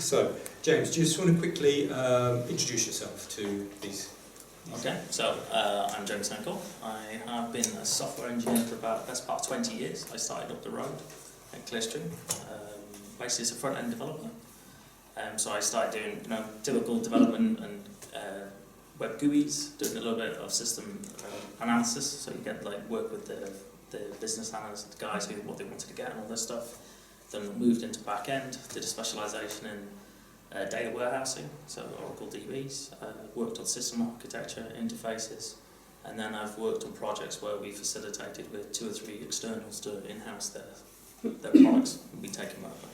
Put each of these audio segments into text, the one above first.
So, James, do you just want to quickly introduce yourself to these? Okay, so I'm James Hancock. I have been a software engineer for about the best part of 20 years. I started up the road at Clearstream, basically as a front-end developer. So I started doing typical development and web GUIs, doing a little bit of system analysis, so you get work with the business analysts, the guys who what they wanted to get and all this stuff. Then moved into back-end, did a specialisation in data warehousing, so Oracle DBs, worked on system architecture, interfaces, and then I've worked on projects where we facilitated with 2 or 3 externals to in-house their products and be taken over.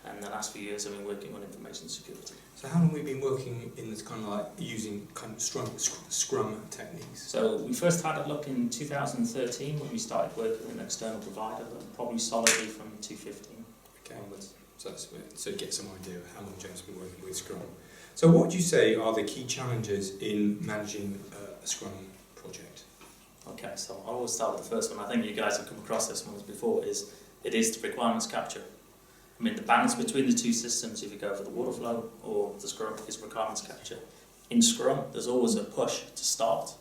And the last few years I've been working on information security. So how long have we been working in this kind of using kind of Scrum techniques? So we first had a look in 2013 when we started working with an external provider, but probably solidly from 2015 onwards. So get some idea of how long James has been working with Scrum. So what would you say are the key challenges in managing a Scrum project? Okay, so I always start with the first one. I think you guys have come across this one before. It is the requirements capture. I mean, the balance between the two systems, if you go for the waterflow or the Scrum, is requirements capture. In Scrum, there's always a push to start,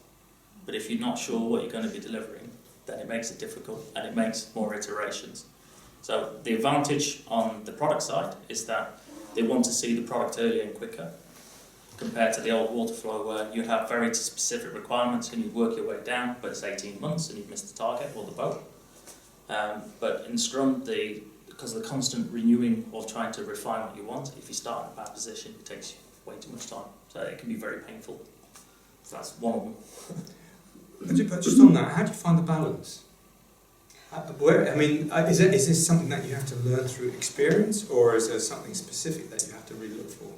but if you're not sure what you're going to be delivering, then it makes it difficult and it makes more iterations. So the advantage on the product side is that they want to see the product earlier and quicker, compared to the old waterflow where you have very specific requirements and you work your way down, but it's 18 months and you've missed the target or the boat. But in Scrum, because of the constant renewing of trying to refine what you want, if you start in a bad position, it takes way too much time. So it can be very painful. So that's one of them. But just on that, how do you find the balance? Is this something that you have to learn through experience, or is there something specific that you have to really look for?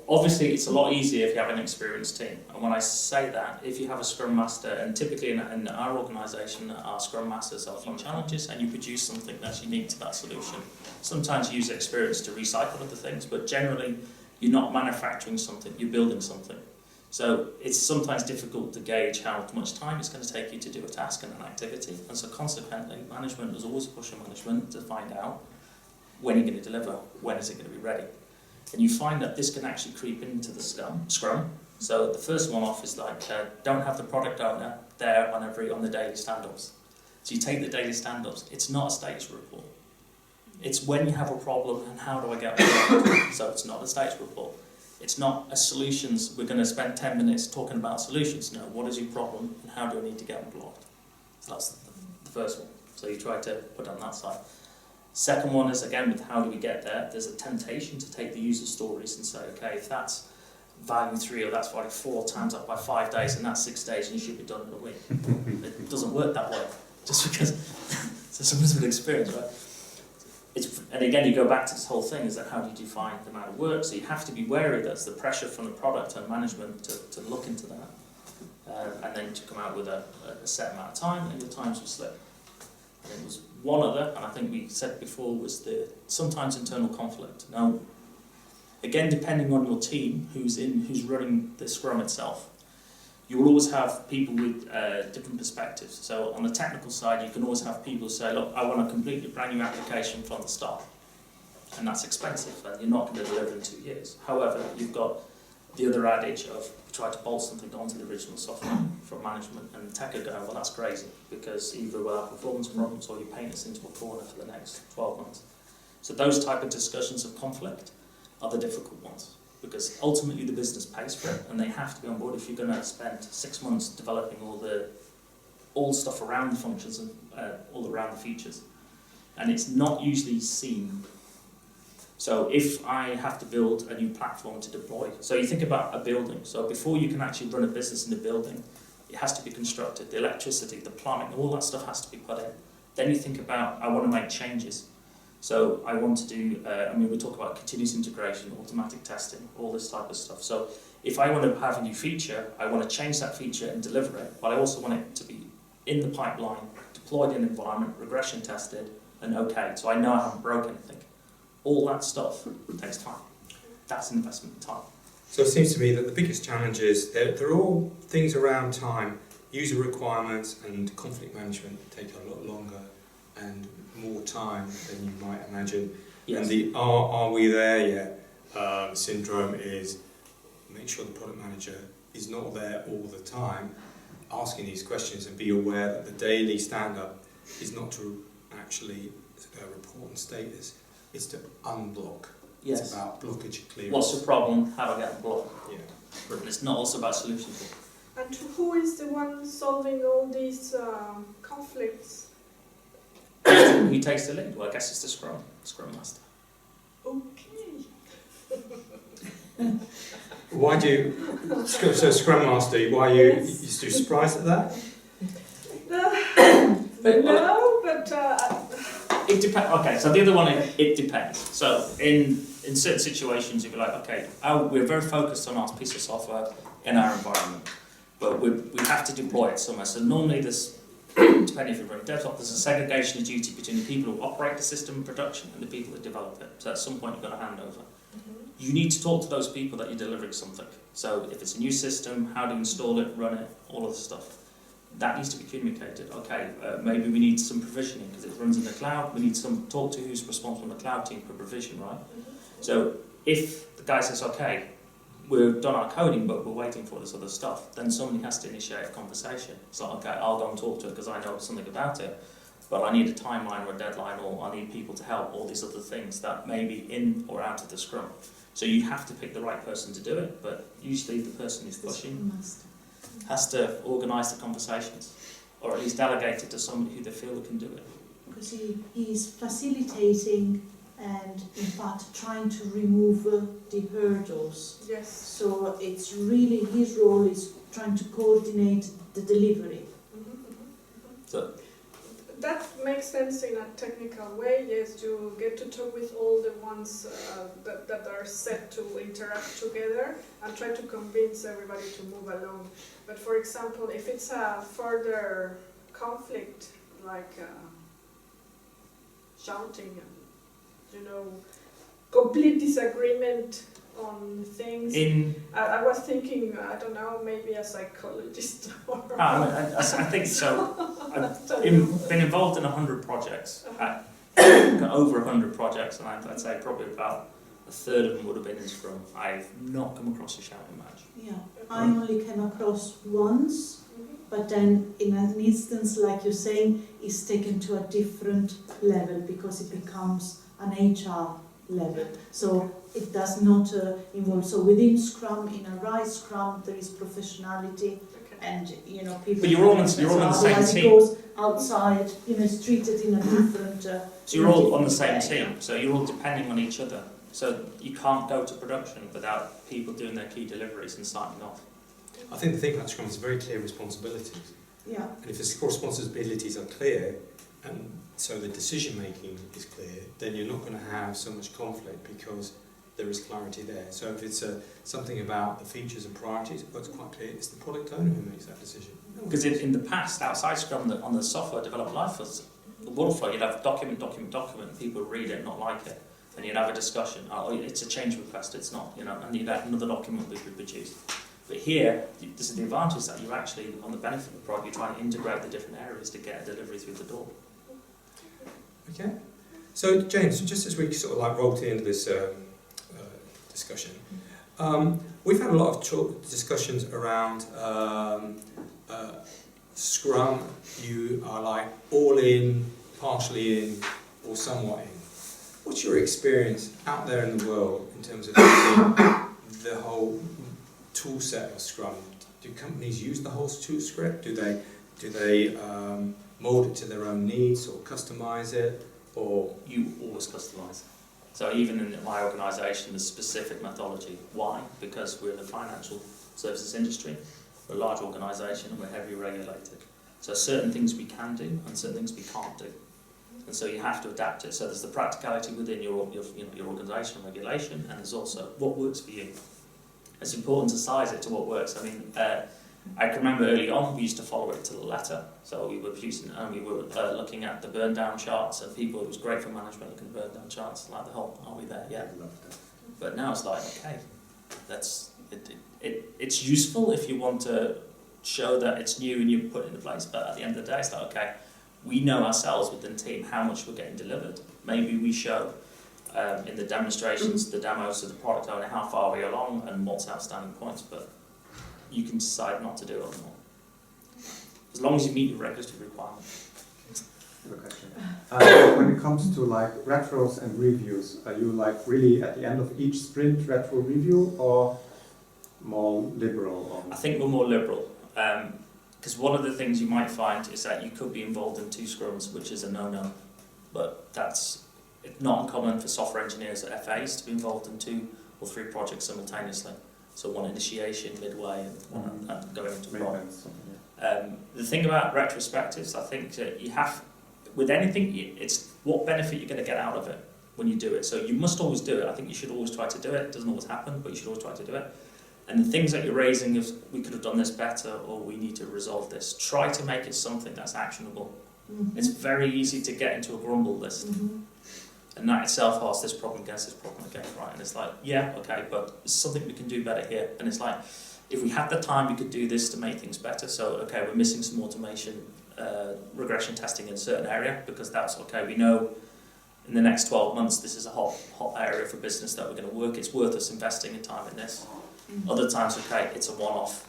Obviously it's a lot easier if you have an experienced team. And when I say that, if you have a Scrum Master, and typically in our organisation, our Scrum Masters are on challenges and you produce something that's unique to that solution. Sometimes you use experience to recycle other things, but generally you're not manufacturing something, you're building something. So it's sometimes difficult to gauge how much time it's going to take you to do a task and an activity. And so consequently, management is always pushing management to find out when you're going to deliver, when is it going to be ready. And you find that this can actually creep into the Scrum. So the first one off is don't have the product owner there on the daily stand-ups. So you take the daily stand-ups, it's not a status report. It's when you have a problem and how do I get it. So it's not a status report. It's not a solutions, we're going to spend 10 minutes talking about solutions. No, what is your problem and how do I need to get unblocked? So that's the first one. So you try to put it on that side. Second one is, again, with how do we get there, there's a temptation to take the user stories and say, okay, if that's value 3 or that's value 4 times up by 5 days and that's 6 days and you should be done in a week. It doesn't work that way, just because so someone's with experience, right? And again, you go back to this whole thing, is that how do you define the amount of work? So you have to be wary that's the pressure from the product and management to look into that. And then to come out with a set amount of time and your times will slip. And it was one other, and I think we said before, was the sometimes internal conflict. Now, again, depending on your team, who's running the Scrum itself, you will always have people with different perspectives. So on the technical side, you can always have people say, look, I want a completely brand new application from the start. And that's expensive, and you're not going to deliver in 2 years. However, you've got the other adage of try to bolt something onto the original software from management, and tech are going, well, that's crazy, because either we'll have performance problems or you paint us into a corner for the next 12 months. So those type of discussions of conflict are the difficult ones, because ultimately the business pays for it, and they have to be on board. If you're going to spend 6 months developing all stuff around the functions and all around the features, and it's not usually seen. So if I have to build a new platform to deploy, so you think about a building, so before you can actually run a business in a building, it has to be constructed, the electricity, the plumbing, all that stuff has to be put in. Then you think about, I want to make changes. So I want to do, we talk about continuous integration, automatic testing, all this type of stuff. So if I want to have a new feature, I want to change that feature and deliver it, but I also want it to be in the pipeline, deployed in environment, regression tested, and okay, so I know I haven't broken anything. All that stuff takes time. That's an investment in time. So it seems to me that the biggest challenges, they're all things around time. User requirements and conflict management take a lot longer and more time than you might imagine. Yes. And the are we there yet syndrome is make sure the product manager is not there all the time asking these questions, and be aware that the daily stand-up is not to actually report on status, it's to unblock. Yes. It's about blockage clearance. What's the problem? How do I get the block? Yeah. But it's not also about solutions. And who is the one solving all these conflicts? Who takes the lead? Well, I guess it's the Scrum Master. Okay. Why do you, so Scrum Master, why are you, Yes. you surprised at that? No, but It depends. Okay, so the other one is it depends. So in certain situations, you'd be like, okay, we're very focused on our piece of software in our environment, but we have to deploy it somewhere. So normally there's, depending if you're running DevOps, there's a segregation of duty between the people who operate the system in production and the people that develop it. So at some point you've got to hand over. You need to talk to those people that you're delivering something. So if it's a new system, how to install it, run it, all of the stuff. That needs to be communicated. Okay, maybe we need some provisioning because it runs in the cloud. We need some talk to who's responsible on the cloud team for provision, right? So if the guy says, okay, we've done our coding, but we're waiting for this other stuff, then somebody has to initiate a conversation. It's like, okay, I'll go and talk to it because I know something about it, but I need a timeline or a deadline, or I need people to help, all these other things that may be in or out of the Scrum. So you have to pick the right person to do it, but usually the person who's pushing has to organise the conversations, or at delegate it to somebody who they feel can do it. Because he's facilitating and in fact trying to remove the hurdles. yes. So it's really his role is trying to coordinate the delivery. So That makes sense in a technical way. Yes, you get to talk with all the ones that are set to interact together and try to convince everybody to move along. But for example, if it's a further conflict, like shouting and, complete disagreement on things, I was thinking, I don't know, maybe a psychologist or... I think so. I've been involved in 100 projects, over 100 projects, and I'd say probably about a third of them would have been in Scrum. I've not come across a shouting match. Yeah, I only came across once, but then in an instance like you're saying, it's taken to a different level because it becomes an HR level. So it does not involve. So within Scrum, in a RISE Scrum, there is professionality, and people. But you're all on the same otherwise team. It goes outside, it's treated in a different. So you're all on the same team. So you're all depending on each other. So you can't go to production without people doing their key deliveries and signing off. I think the thing about Scrum is very clear responsibilities. Yeah. And if the responsibilities are clear, and so the decision making is clear, then you're not going to have so much conflict because there is clarity there. So if it's something about the features and priorities, but it's quite clear, it's the product owner who makes that decision. Because in the past, outside Scrum, on the software developed life, the workflow, you'd have document, people read it, not like it, and you'd have a discussion. Oh, it's a change request, it's not, and you'd have another document be produced. But here, this is the advantage that you're actually, on the benefit of the product, you're trying to integrate the different areas to get a delivery through the door. Okay. So James, just as we sort of like roll to the end of this discussion, we've had a lot of discussions around Scrum. You are like all in, partially in, or somewhat in. What's your experience out there in the world in terms of the whole tool set of Scrum? Do companies use the whole tool script? Do they mould it to their own needs or customize it? Or you always customize. So even in my organisation, there's specific methodology. Why? Because we're in the financial services industry. We're a large organisation and we're heavily regulated. So certain things we can do and certain things we can't do. And so you have to adapt it. So there's the practicality within your organisation regulation, and there's also what works for you. It's important to size it to what works. I mean, I can remember early on we used to follow it to the letter. So we were producing, and we were looking at the burn down charts, and people, it was great for management looking at burn down charts, like the whole, are we there? Yeah. But now it's like, okay, it's useful if you want to show that it's new and you put it into place, but at the end of the day, it's like, okay, we know ourselves within the team how much we're getting delivered. Maybe we show in the demonstrations, the demos of the product owner, how far are we along and what's outstanding points, but you can decide not to do it or not. As long as you meet the regulatory requirements. When it comes to like retros and reviews, are you like really at the end of each sprint retro review or more liberal? I think we're more liberal, because one of the things you might find is that you could be involved in 2 scrums, which is a no-no, but that's not uncommon for software engineers at FAs to be involved in 2 or 3 projects simultaneously. So one initiation, midway, and one and going into prod. The thing about retrospectives, I think that you have, with anything, it's what benefit you're going to get out of it when you do it. So you must always do it. I think you should always try to do it. It doesn't always happen, but you should always try to do it. And the things that you're raising, if we could have done this better or we need to resolve this, try to make it something that's actionable. Mm-hmm. It's very easy to get into a grumble list. Mm-hmm. And that itself asks this problem against this problem again, right? And it's like, yeah, okay, but there's something we can do better here. And it's like, if we had the time, we could do this to make things better. So, okay, we're missing some automation, regression testing in a certain area, because that's okay. We know in the next 12 months, this is a hot area for business that we're going to work. It's worth us investing in time in this. Mm-hmm. Other times, okay, it's a one-off,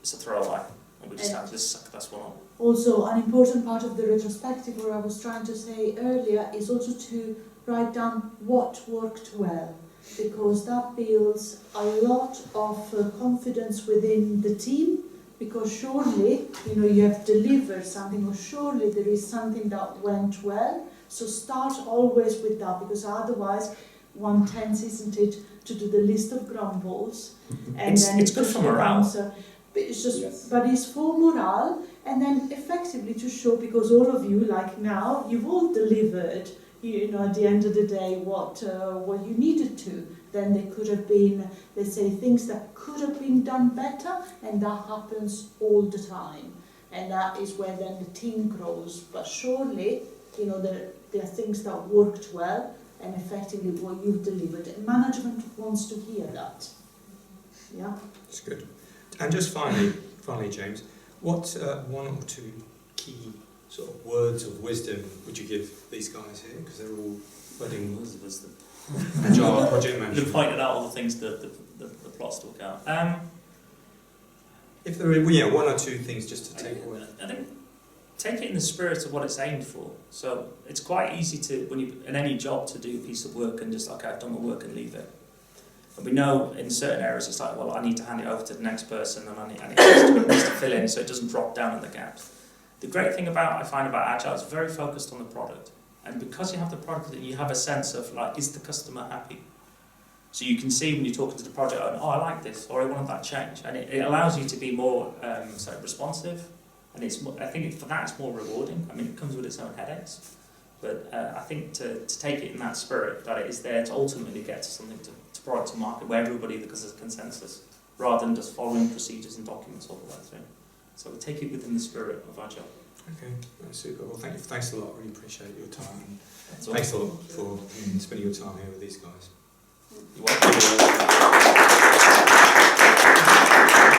it's a throwaway, and we just have to suck this one up. Also, an important part of the retrospective, what I was trying to say earlier, is also to write down what worked well, because that builds a lot of confidence within the team, because surely, you have delivered something, or surely there is something that went well. So start always with that, because otherwise one tends, isn't it, to do the list of grumbles, and It's good for morale. But it's just, Yes. but it's for morale, and then effectively to show, because all of you, like now, you've all delivered, at the end of the day, what you needed to. Then there could have been, let's say, things that could have been done better, and that happens all the time. And that is where then the team grows. But surely, there are things that worked well, and effectively what you've delivered. And management wants to hear that. Yeah? That's good. And just finally, James, what 1 or 2 key sort of words of wisdom would you give these guys here? Because they're all budding Agile project You managers. pointed out all the things that the plots talk out. If there are 1 or 2 things just to take away. I think take it in the spirit of what it's aimed for. So it's quite easy to, when you in any job, to do a piece of work and just okay, I've done my work and leave it. But we know in certain areas it's like, well, I need to hand it over to the next person, and it needs to fill in so it doesn't drop down in the gaps. The great thing I find about Agile, it's very focused on the product. And because you have the product, you have a sense of like, is the customer happy? So you can see when you're talking to the project owner, oh, I like this, or I want that change. And it allows you to be more responsive. And I think for that it's more rewarding. I mean, it comes with its own headaches. But I think to take it in that spirit, that it is there to ultimately get to something to product to market where everybody, because there's a consensus, rather than just following procedures and documents all the way through. So we take it within the spirit of Agile. Okay, that's super. Well, thanks a lot. Really appreciate your time. And That's all. thanks a lot for spending your time here with these guys. You're welcome.